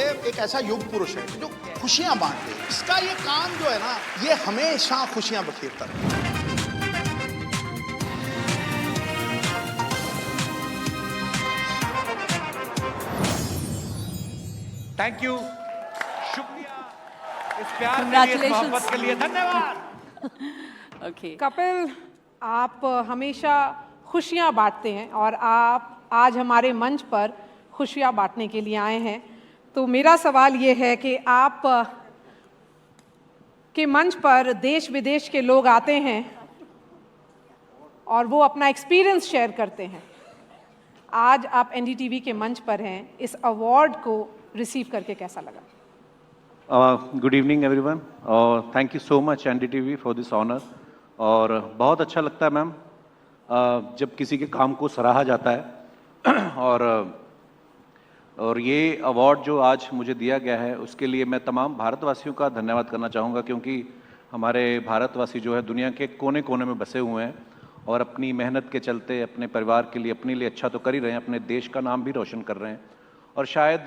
ये एक ऐसा युग पुरुष है जो खुशियां बांटते हैं। इसका ये काम जो है ना, ये हमेशा खुशियां बखेरता है। थैंक यू, शुक्रिया इस प्यार के लिए, इस मोहब्बत के लिए, धन्यवाद। ओके कपिल, आप हमेशा खुशियां बांटते हैं और आप आज हमारे मंच पर खुशियां बांटने के लिए आए हैं। तो मेरा सवाल ये है कि आप के मंच पर देश विदेश के लोग आते हैं और वो अपना एक्सपीरियंस शेयर करते हैं। आज आप एनडीटीवी के मंच पर हैं, इस अवार्ड को रिसीव करके कैसा लगा? गुड इवनिंग एवरीवन और thank you so much NDTV for this honour. और बहुत अच्छा लगता है मैम जब किसी के काम को सराहा जाता है और ये अवार्ड जो आज मुझे दिया गया है उसके लिए मैं तमाम भारतवासियों का धन्यवाद करना चाहूँगा, क्योंकि हमारे भारतवासी जो है दुनिया के कोने कोने में बसे हुए हैं और अपनी मेहनत के चलते अपने परिवार के लिए, अपने लिए अच्छा तो कर ही रहे हैं, अपने देश का नाम भी रोशन कर रहे हैं। और शायद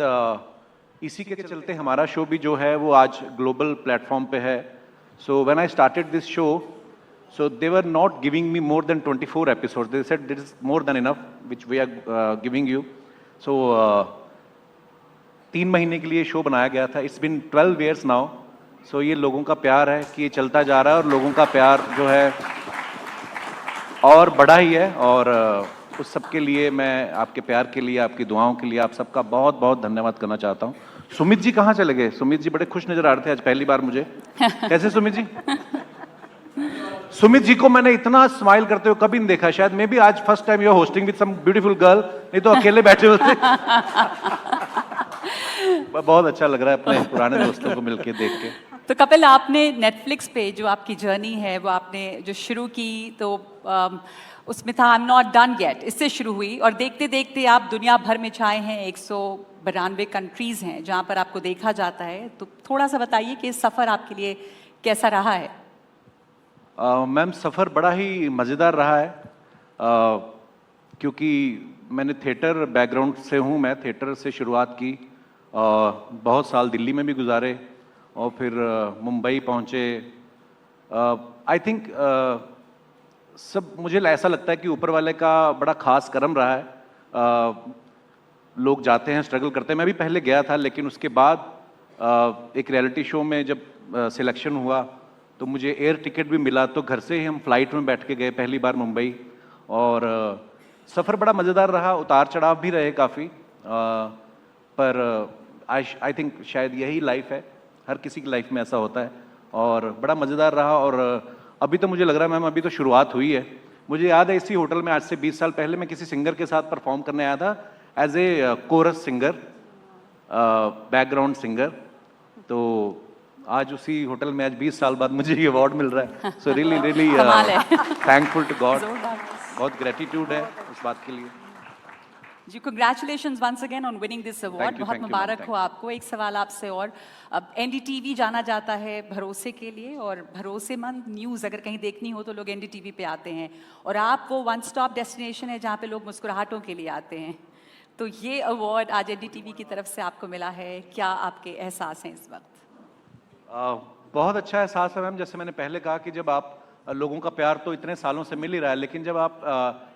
इसी के चलते हमारा शो भी जो है वो आज ग्लोबल प्लेटफॉर्म पे है। So when I started this show, so they were not giving me more than 24 episodes. They said this is more than enough which we are giving you. So 3 महीने के लिए शो बनाया गया था। It's been 12 years now. So ये लोगों का प्यार है कि ये चलता जा रहा है और लोगों का प्यार जो है और बड़ा ही है। और उस सब के लिए मैं आपके प्यार के लिए, आपकी दुआओं के लिए आप सबका बहुत बहुत धन्यवाद करना चाहता हूँ। सुमित जी कहाँ चले गए? सुमित जी बड़े खुश नजर आ रहे थे आज पहली बार मुझे। कैसे सुमित जी? सुमित जी को मैंने इतना स्माइल करते हुए कभी नहीं देखा। शायद मैं भी आज first time you are hosting with some beautiful girl, नहीं तो अकेले बैठे होते। बहुत अच्छा लग रहा है अपने पुराने दोस्तों को मिलके देख के। तो कपिल, आपने नेटफ्लिक्स पे जो आपकी जर्नी है वो आपने जो शुरू की तो उसमें था I am not done yet, इससे शुरू हुई और देखते देखते आप दुनिया भर में छाए हैं। 192 कंट्रीज हैं जहाँ पर आपको देखा जाता है। तो थोड़ा सा बताइए कि इस सफ़र आपके लिए कैसा रहा है? मैम सफ़र बड़ा ही मज़ेदार रहा है क्योंकि मैंने थिएटर बैकग्राउंड से हूँ। मैं थिएटर से शुरुआत की, बहुत साल दिल्ली में भी गुजारे और फिर मुंबई पहुँचे। आई थिंक सब मुझे ऐसा लगता है कि ऊपर वाले का बड़ा ख़ास करम रहा है। लोग जाते हैं, स्ट्रगल करते हैं। मैं भी पहले गया था, लेकिन उसके बाद एक रियलिटी शो में जब सिलेक्शन हुआ तो मुझे एयर टिकट भी मिला, तो घर से ही हम फ्लाइट में बैठ के गए पहली बार मुंबई। और सफ़र बड़ा मज़ेदार रहा, उतार चढ़ाव भी रहे काफ़ी, पर आई थिंक शायद यही लाइफ है, हर किसी की लाइफ में ऐसा होता है और बड़ा मज़ेदार रहा। और अभी तो मुझे लग रहा है मैम अभी तो शुरुआत हुई है। मुझे याद है इसी होटल में आज से 20 साल पहले मैं किसी सिंगर के साथ परफॉर्म करने आया था as a chorus singer, background singer. तो आज उसी होटल में आज 20 साल बाद मुझे ये अवार्ड मिल रहा है। So really really thankful to God. बहुत ग्रेटिट्यूड है उस बात के लिए जी। Congratulations once again on winning this award. बहुत मुबारक हो आपको। एक सवाल आपसे और, अब एनडीटीवी जाना जाता है भरोसे के लिए और भरोसेमंद न्यूज़ अगर कहीं देखनी हो तो लोग एनडीटीवी पे आते हैं और आप वो वन स्टॉप डेस्टिनेशन है जहाँ पे लोग मुस्कुराहटों के लिए आते हैं। तो ये अवार्ड आज एनडीटीवी की तरफ से आपको मिला है, क्या आपके एहसास हैं इस वक्त? बहुत अच्छा एहसास है मैम। जैसे मैंने पहले कहा कि जब आप लोगों का प्यार तो इतने सालों से मिल ही रहा है, लेकिन जब आप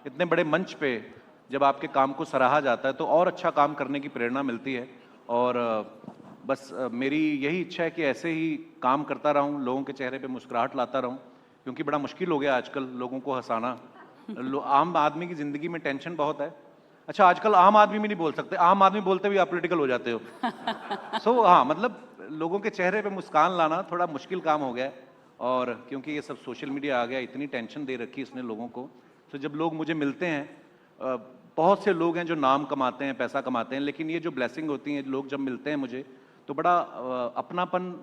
इतने बड़े मंच पे जब आपके काम को सराहा जाता है तो और अच्छा काम करने की प्रेरणा मिलती है। और बस मेरी यही इच्छा है कि ऐसे ही काम करता रहूं, लोगों के चेहरे पे मुस्कुराहट लाता रहूं, क्योंकि बड़ा मुश्किल हो गया आजकल लोगों को हंसाना। आम आदमी की ज़िंदगी में टेंशन बहुत है। अच्छा, आजकल आम आदमी भी नहीं बोल सकते, आम आदमी बोलते भी आप पॉलिटिकल हो जाते हो। सो हाँ, मतलब लोगों के चेहरे पे मुस्कान लाना थोड़ा मुश्किल काम हो गया है। और क्योंकि ये सब सोशल मीडिया आ गया, इतनी टेंशन दे रखी इसने लोगों को। तो जब लोग मुझे मिलते हैं, बहुत से लोग हैं जो नाम कमाते हैं, पैसा कमाते हैं, लेकिन ये जो ब्लेसिंग होती है, लोग जब मिलते हैं मुझे तो बड़ा अपनापन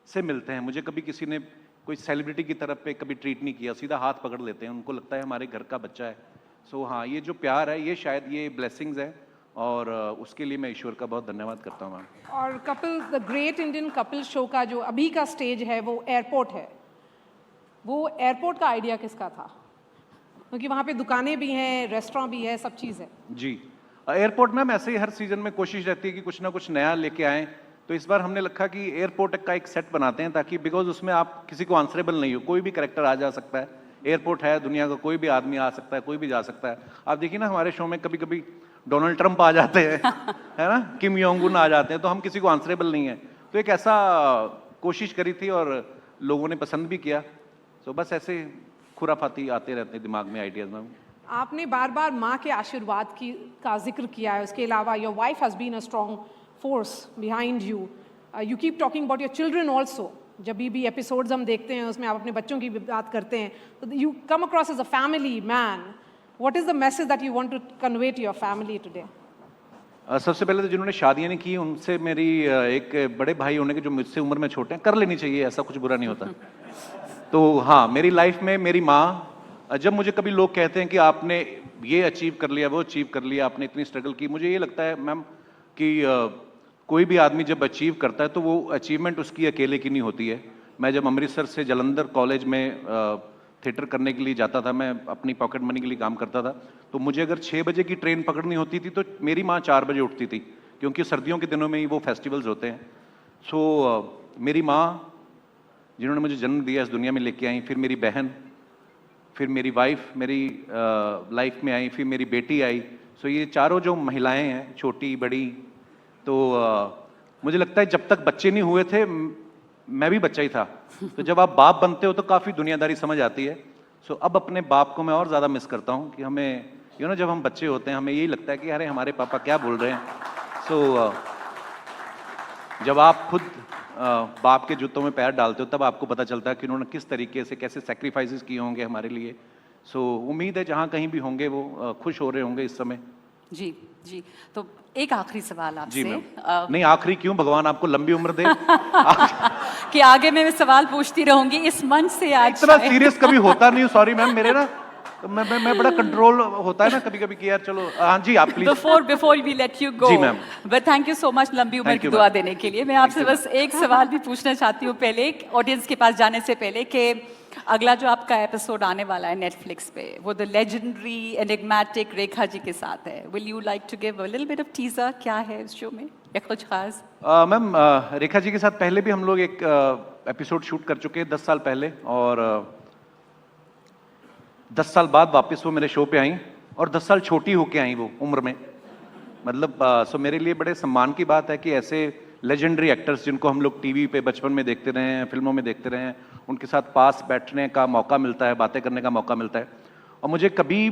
से मिलते हैं। मुझे कभी किसी ने कोई सेलिब्रिटी की तरफ पे कभी ट्रीट नहीं किया, सीधा हाथ पकड़ लेते हैं, उनको लगता है हमारे घर का बच्चा है। सो हाँ, ये जो प्यार है ये शायद ये ब्लेसिंग्स है और उसके लिए मैं ईश्वर का बहुत धन्यवाद करता हूँ। और Kapil, the great Indian Kapil show का जो अभी का स्टेज है वो एयरपोर्ट है। वो एयरपोर्ट का आइडिया किसका था? क्योंकि वहाँ पे दुकानें भी हैं, रेस्टोरेंट भी है, सब चीज़ है। जी, एयरपोर्ट मैम ऐसे ही हर सीजन में कोशिश रहती है कि कुछ ना कुछ नया लेके आएं, तो इस बार हमने लिखा कि एयरपोर्ट का एक सेट बनाते हैं ताकि बिकॉज उसमें आप किसी को आंसरेबल नहीं हो, कोई भी कैरेक्टर आ जा सकता है, एयरपोर्ट है, दुनिया का कोई भी आदमी आ सकता है, कोई भी जा सकता है। आप देखिए ना हमारे शो में कभी कभी डोनाल्ड ट्रंप आ जाते हैं है ना, किम योंग उन आ जाते हैं, तो हम किसी को आंसरेबल नहीं है। तो एक ऐसा कोशिश करी थी और लोगों ने पसंद भी किया। तो बस ऐसे खुराफाती आते रहते हैं दिमाग में आइडियाज में। आपने बार बार माँ के आशीर्वाद का जिक्र किया है, उसके अलावा your wife has been a strong force behind you, you keep talking about your children also. जब भी एपिसोड्स हम देखते हैं उसमें आप अपने बच्चों की भी बात करते हैं, तो you come across as a family man. What is the message that you want to convey to your family today? सबसे पहले तो जिन्होंने शादियां नहीं की उनसे मेरी एक बड़े भाई होने के जो मुझसे उम्र में छोटे हैं, कर लेनी चाहिए, ऐसा कुछ बुरा नहीं होता। तो हाँ, मेरी लाइफ में मेरी माँ, जब मुझे कभी लोग कहते हैं कि आपने ये अचीव कर लिया, वो अचीव कर लिया, आपने इतनी स्ट्रगल की, मुझे ये लगता है मैम कि कोई भी आदमी जब अचीव करता है तो वो अचीवमेंट उसकी अकेले की नहीं होती है। मैं जब अमृतसर से जालंधर कॉलेज में थिएटर करने के लिए जाता था, मैं अपनी पॉकेट मनी के लिए काम करता था, तो मुझे अगर 6 बजे की ट्रेन पकड़नी होती थी तो मेरी माँ 4 बजे उठती थी, क्योंकि सर्दियों के दिनों में ही वो फेस्टिवल्स होते हैं। सो मेरी माँ जिन्होंने मुझे जन्म दिया, इस दुनिया में लेके आई, फिर मेरी बहन, फिर मेरी वाइफ मेरी लाइफ में आई, फिर मेरी बेटी आई। सो ये चारों जो महिलाएं हैं, छोटी बड़ी, तो मुझे लगता है जब तक बच्चे नहीं हुए थे मैं भी बच्चा ही था। तो जब आप बाप बनते हो तो काफ़ी दुनियादारी समझ आती है। सो अब अपने बाप को मैं और ज़्यादा मिस करता हूँ कि हमें जब हम बच्चे होते हैं हमें यही लगता है कि अरे हमारे पापा क्या बोल रहे हैं। सो जब आप खुद बाप के जूतों में पैर डालते हो तब आपको पता चलता है कि उन्होंने किस तरीके से कैसे सैक्रिफाइसेस किए होंगे हमारे लिए। सो उम्मीद है जहाँ कहीं भी होंगे वो खुश हो रहे होंगे इस समय। जी जी, तो एक आखिरी सवाल आपसे। जी मैम। नहीं आखिरी क्यों, भगवान आपको लंबी उम्र दे। कि आगे मैं सवाल पूछती रहूंगी इस मंच से। आज इतना सीरियस कभी होता नहीं, सॉरी मैम, मेरे ना मैं बड़ा कंट्रोल होता है ना कभी कभी कि यार चलो। हाँ जी आप please. Before we let you go. जी ma'am. But thank you so much लंबी उम्र की दुआ देने के लिए। मैं आपसे बस एक सवाल भी पूछना चाहती हूँ पहले, ऑडियंस के पास जाने से पहले, कि अगला जो आपका एपिसोड आने वाला है नेटफ्लिक्स पे, वो the legendary enigmatic Rekha ji के साथ है। Will you like to give a little bit of teaser, क्या है उस शो में या कुछ खास? मैम रेखा जी के साथ पहले भी हम लोग एक एपिसोड शूट कर चुके हैं 10 साल पहले, और 10 साल बाद वापस वो मेरे शो पे आई, और 10 साल छोटी होके आई वो उम्र में। मतलब सो मेरे लिए बड़े सम्मान की बात है कि ऐसे लेजेंडरी एक्टर्स जिनको हम लोग टीवी पे बचपन में देखते रहे हैं, फिल्मों में देखते रहे हैं, उनके साथ पास बैठने का मौका मिलता है, बातें करने का मौका मिलता है। और मुझे अभी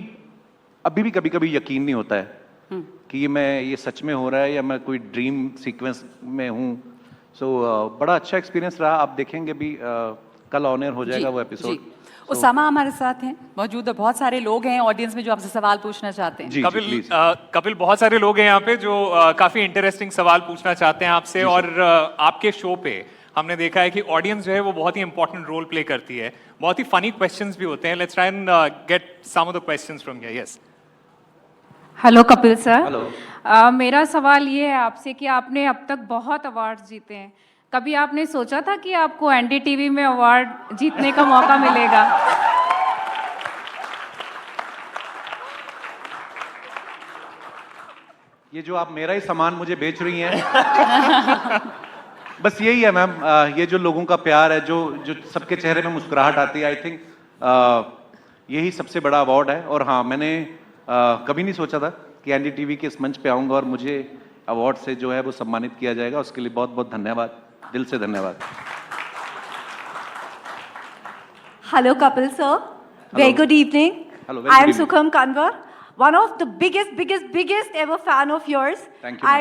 भी कभी कभी यकीन नहीं होता है कि ये सच में हो रहा है या मैं कोई ड्रीम सीक्वेंस में हूँ। सो बड़ा अच्छा एक्सपीरियंस रहा। आप देखेंगे भी कल ऑन एयर हो जाएगा वो एपिसोड। उसामा हमारे साथ हैं मौजूद, है बहुत सारे लोग हैं ऑडियंस में जो आपसे सवाल पूछना चाहते हैं। कपिल बहुत सारे लोग हैं यहाँ पे जो काफी इंटरेस्टिंग सवाल पूछना चाहते हैं आपसे, और आपके शो पे हमने देखा है कि ऑडियंस जो है वो बहुत ही इंपॉर्टेंट रोल प्ले करती है, बहुत ही फनी क्वेश्चंस भी होते हैं। Let's try and get some of the questions from here. Yes, hello Kapil sir. Hello. मेरा सवाल ये है आपसे कि आपने अब तक बहुत अवार्ड्स जीते हैं, कभी आपने सोचा था कि आपको एनडीटीवी में अवार्ड जीतने का मौका मिलेगा? ये जो आप मेरा ही सामान मुझे बेच रही हैं बस यही है मैम, ये जो लोगों का प्यार है, जो सबके चेहरे में मुस्कुराहट आती है, आई थिंक यही सबसे बड़ा अवार्ड है। और हाँ, मैंने कभी नहीं सोचा था कि एनडीटीवी के इस मंच पे आऊँगा और मुझे अवार्ड से जो है वो सम्मानित किया जाएगा। उसके लिए बहुत बहुत धन्यवाद, दिल से धन्यवाद। Hello, Kapil sir. Very good evening. Hello. I am Sukham Kanwar, one of the biggest ever fan of yours. Thank you. I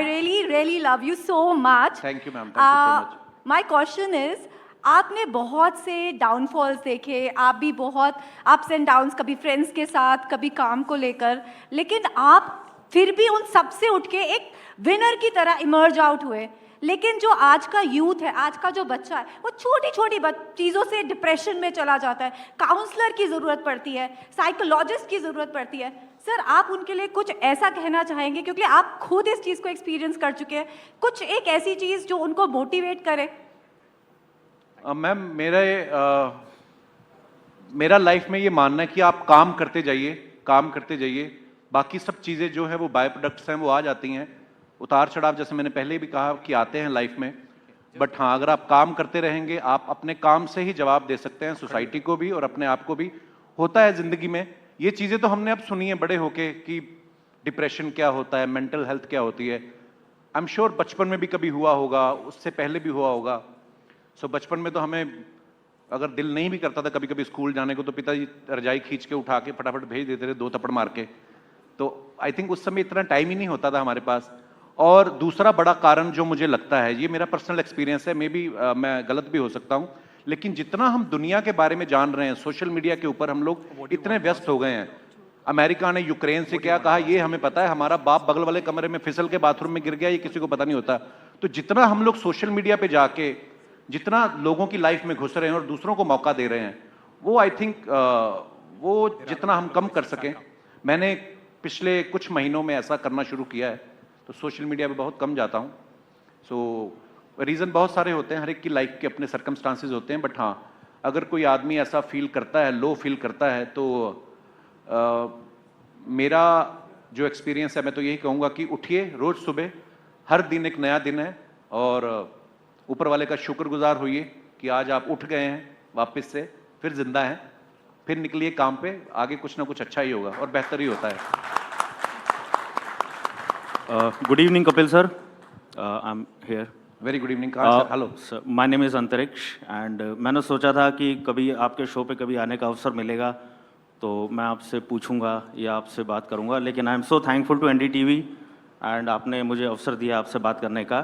really love you so much. Thank you, ma'am. Thank you so much. My question is, आपने बहुत से downfalls देखे, आप भी बहुत ups and downs, कभी friends के साथ, कभी काम को लेकर, लेकिन आप फिर भी उन सब से उठ के एक विनर की तरह इमर्ज आउट हुए। लेकिन जो आज का यूथ है, आज का जो बच्चा है, वो छोटी छोटी चीज़ों से डिप्रेशन में चला जाता है। काउंसलर की ज़रूरत पड़ती है, साइकोलॉजिस्ट की ज़रूरत पड़ती है। सर, आप उनके लिए कुछ ऐसा कहना चाहेंगे, क्योंकि आप खुद इस चीज़ को एक्सपीरियंस कर चुके हैं, कुछ एक ऐसी चीज़ जो उनको मोटिवेट करे? मैम, मेरा लाइफ में ये मानना है कि आप काम करते जाइए, बाकी सब चीज़ें जो है वो बाय प्रोडक्ट्स हैं, वो आ जाती हैं। उतार चढ़ाव जैसे मैंने पहले भी कहा कि आते हैं लाइफ में, बट हाँ, अगर आप काम करते रहेंगे, आप अपने काम से ही जवाब दे सकते हैं सोसाइटी को भी और अपने आप को भी। होता है ज़िंदगी में ये चीज़ें, तो हमने अब सुनी है बड़े होके कि डिप्रेशन क्या होता है, मेंटल हेल्थ क्या होती है। आई एम श्योर बचपन में भी कभी हुआ होगा, उससे पहले भी हुआ होगा। सो बचपन में तो हमें अगर दिल नहीं भी करता था कभी कभी स्कूल जाने को, तो पिताजी रजाई खींच के उठा के फटाफट भेज देते थे 2 थप्पड़ मार के। तो आई थिंक उस समय इतना टाइम ही नहीं होता था हमारे पास। और दूसरा बड़ा कारण जो मुझे लगता है, ये मेरा पर्सनल एक्सपीरियंस है, मे बी मैं गलत भी हो सकता हूँ, लेकिन जितना हम दुनिया के बारे में जान रहे हैं सोशल मीडिया के ऊपर, हम लोग इतने व्यस्त हो गए हैं। अमेरिका ने यूक्रेन से क्या कहा ये हमें पता है, हमारा बाप बगल वाले कमरे में फिसल के बाथरूम में गिर गया ये किसी को पता नहीं होता। तो जितना हम लोग सोशल मीडिया पे जाके जितना लोगों की लाइफ में घुस रहे हैं और दूसरों को मौका दे रहे हैं, वो आई थिंक वो जितना हम कम कर सकें। मैंने पिछले कुछ महीनों में ऐसा करना शुरू किया है, तो सोशल मीडिया पे बहुत कम जाता हूँ। सो रीज़न बहुत सारे होते हैं, हर एक की लाइफ के अपने सर्कमस्टांसेस होते हैं, बट हाँ, अगर कोई आदमी ऐसा फील करता है, लो फील करता है, तो मेरा जो एक्सपीरियंस है, मैं तो यही कहूँगा कि उठिए रोज़ सुबह, हर दिन एक नया दिन है, और ऊपर वाले का शुक्रगुजार होइए कि आज आप उठ गए हैं वापस से, फिर जिंदा हैं, फिर निकलिए काम पे, आगे कुछ ना कुछ अच्छा ही होगा और बेहतर ही होता है। Good evening Kapil sir, I am here. Very good evening. Sir hello sir, my name is अंतरिक्ष एंड मैंने सोचा था कि कभी आपके शो पे कभी आने का अवसर मिलेगा तो मैं आपसे पूछूंगा या आपसे बात करूंगा, लेकिन I am so thankful to NDTV and आपने मुझे अवसर दिया आपसे बात करने का।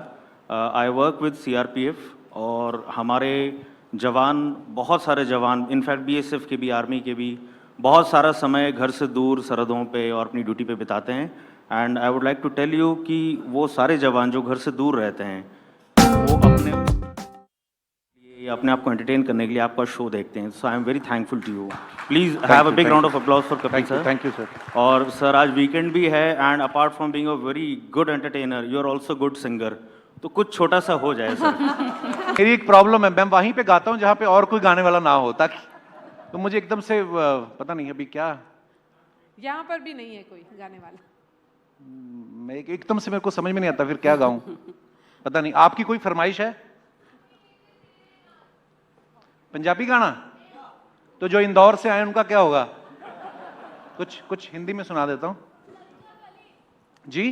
आई वर्क विद सीआरपीएफ और हमारे जवान, बहुत सारे जवान, इनफैक्ट बीएसएफ के भी, आर्मी के भी, बहुत सारा समय घर से दूर सरहदों पे और अपनी ड्यूटी पे बिताते हैं। And I would like to tell you कि वो सारे जवान जो घर से दूर रहते हैं, वो अपने आप को एंटरटेन करने के लिए आपका शो देखते हैं। So I am very thankful to you. Please have a big round of applause for Kapil sir. Thank you sir. और सर आज वीकेंड भी है and apart from being a very good entertainer, you are also good singer, तो कुछ छोटा सा हो जाए सर। मेरी एक प्रॉब्लम है, मैं वहीं पे गाता हूँ जहाँ पे और कोई गाने वाला ना हो, ताकि तो मुझे एकदम से पता नहीं अभी क्या, यहाँ पर भी नहीं है कोई गाने वाला। मैं एकदम से मेरे को समझ में नहीं आता फिर क्या गाऊं, पता नहीं। आपकी कोई फरमाइश है? पंजाबी गाना? तो जो इंदौर से आए उनका क्या होगा? कुछ हिंदी में सुना देता हूं जी।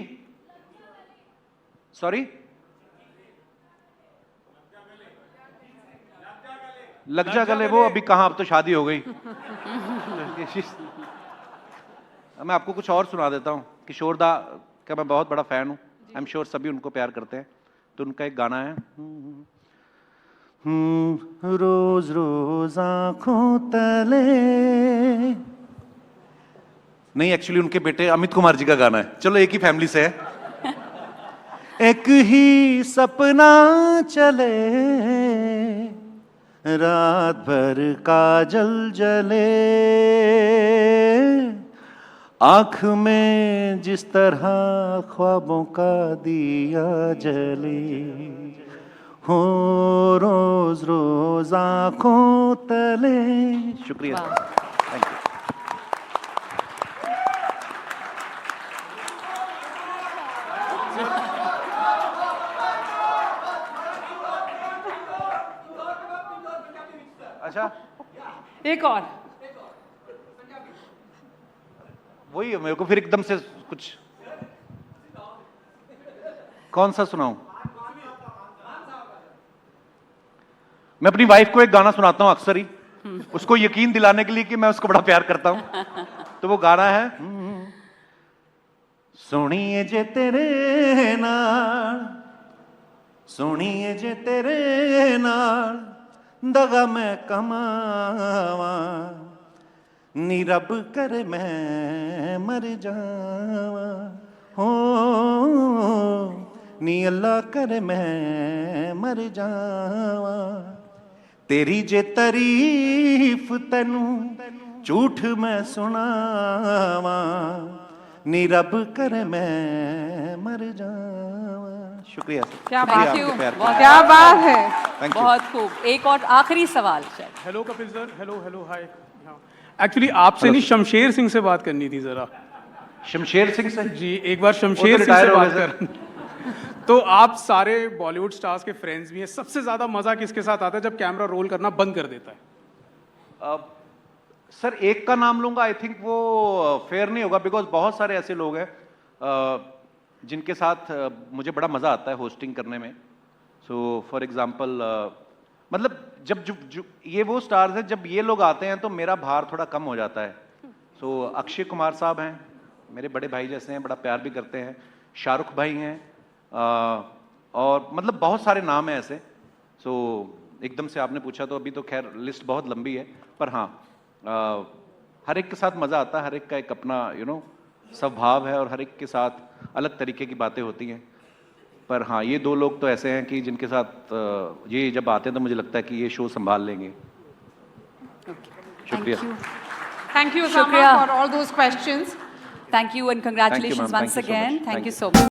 सॉरी, लग जा गले, वो अभी कहां, अब तो शादी हो गई। मैं आपको कुछ और सुना देता हूं। किशोर दा का मैं बहुत बड़ा फैन हूं, आई एम श्योर सभी उनको प्यार करते हैं। तो उनका एक गाना है, रोज रोज आंखों तले, नहीं एक्चुअली उनके बेटे अमित कुमार जी का गाना है, चलो एक ही फैमिली से है। एक ही सपना चले, रात भर काजल जले, आंख में जिस तरह ख्वाबों का दिया जले, हो रोज रोज आंखों तले। शुक्रिया, थैंक यू। अच्छा, एक और वही है, मेरे को फिर एकदम से कुछ, कौन सा सुनाऊं? मैं अपनी वाइफ को एक गाना सुनाता हूं अक्सर ही, उसको यकीन दिलाने के लिए कि मैं उसको बड़ा प्यार करता हूं। तो वो गाना है, सोनिए जे तेरे नाल, सोनिए जे तेरे नाल दगा मैं कमावा, नी रब करे मैं मर जावा, हो नी अल्लाह करे मैं मर जावा, तेरी जे तारीफ तैनू झूठ मैं सुनावा, नी रब करे मैं मर जावा। शुक्रिया सर। क्या बात है, क्या बात है, बहुत खूब। एक और आखिरी सवाल शायद। Hello Kapil sir, hello hello hi. Actually आपसे नहीं, शमशेर सिंह से बात करनी थी जरा। शमशेर सिंह से जी, एक बार शमशेर सिंह retire से हो बात गए, कर। तो आप सारे बॉलीवुड स्टार्स के फ्रेंड्स भी हैं, सबसे ज्यादा मजा किसके साथ आता है जब कैमरा रोल करना बंद कर देता है? सर एक का नाम लूंगा, आई थिंक वो फेयर नहीं होगा, बिकॉज बहुत सारे ऐसे लोग हैं जिनके साथ मुझे बड़ा मजा आता है होस्टिंग करने में। सो फॉर एग्जांपल मतलब जब ये वो स्टार्स हैं, जब ये लोग आते हैं तो मेरा भार थोड़ा कम हो जाता है। सो अक्षय कुमार साहब हैं, मेरे बड़े भाई जैसे हैं, बड़ा प्यार भी करते हैं। शाहरुख भाई हैं, और मतलब बहुत सारे नाम हैं ऐसे। सो एकदम से आपने पूछा तो अभी तो खैर लिस्ट बहुत लंबी है, पर हाँ हर एक के साथ मज़ा आता है, हर एक का एक अपना स्वभाव है और हर एक के साथ अलग तरीके की बातें होती हैं। पर हाँ ये दो लोग तो ऐसे हैं कि जिनके साथ ये जब आते हैं तो मुझे लगता है कि ये शो संभाल लेंगे। शुक्रिया। Thank you, Osama, Shukriya. for all those questions. Thank you and congratulations ma'am. once Thank you so again. much. Thank Thank you you. so much.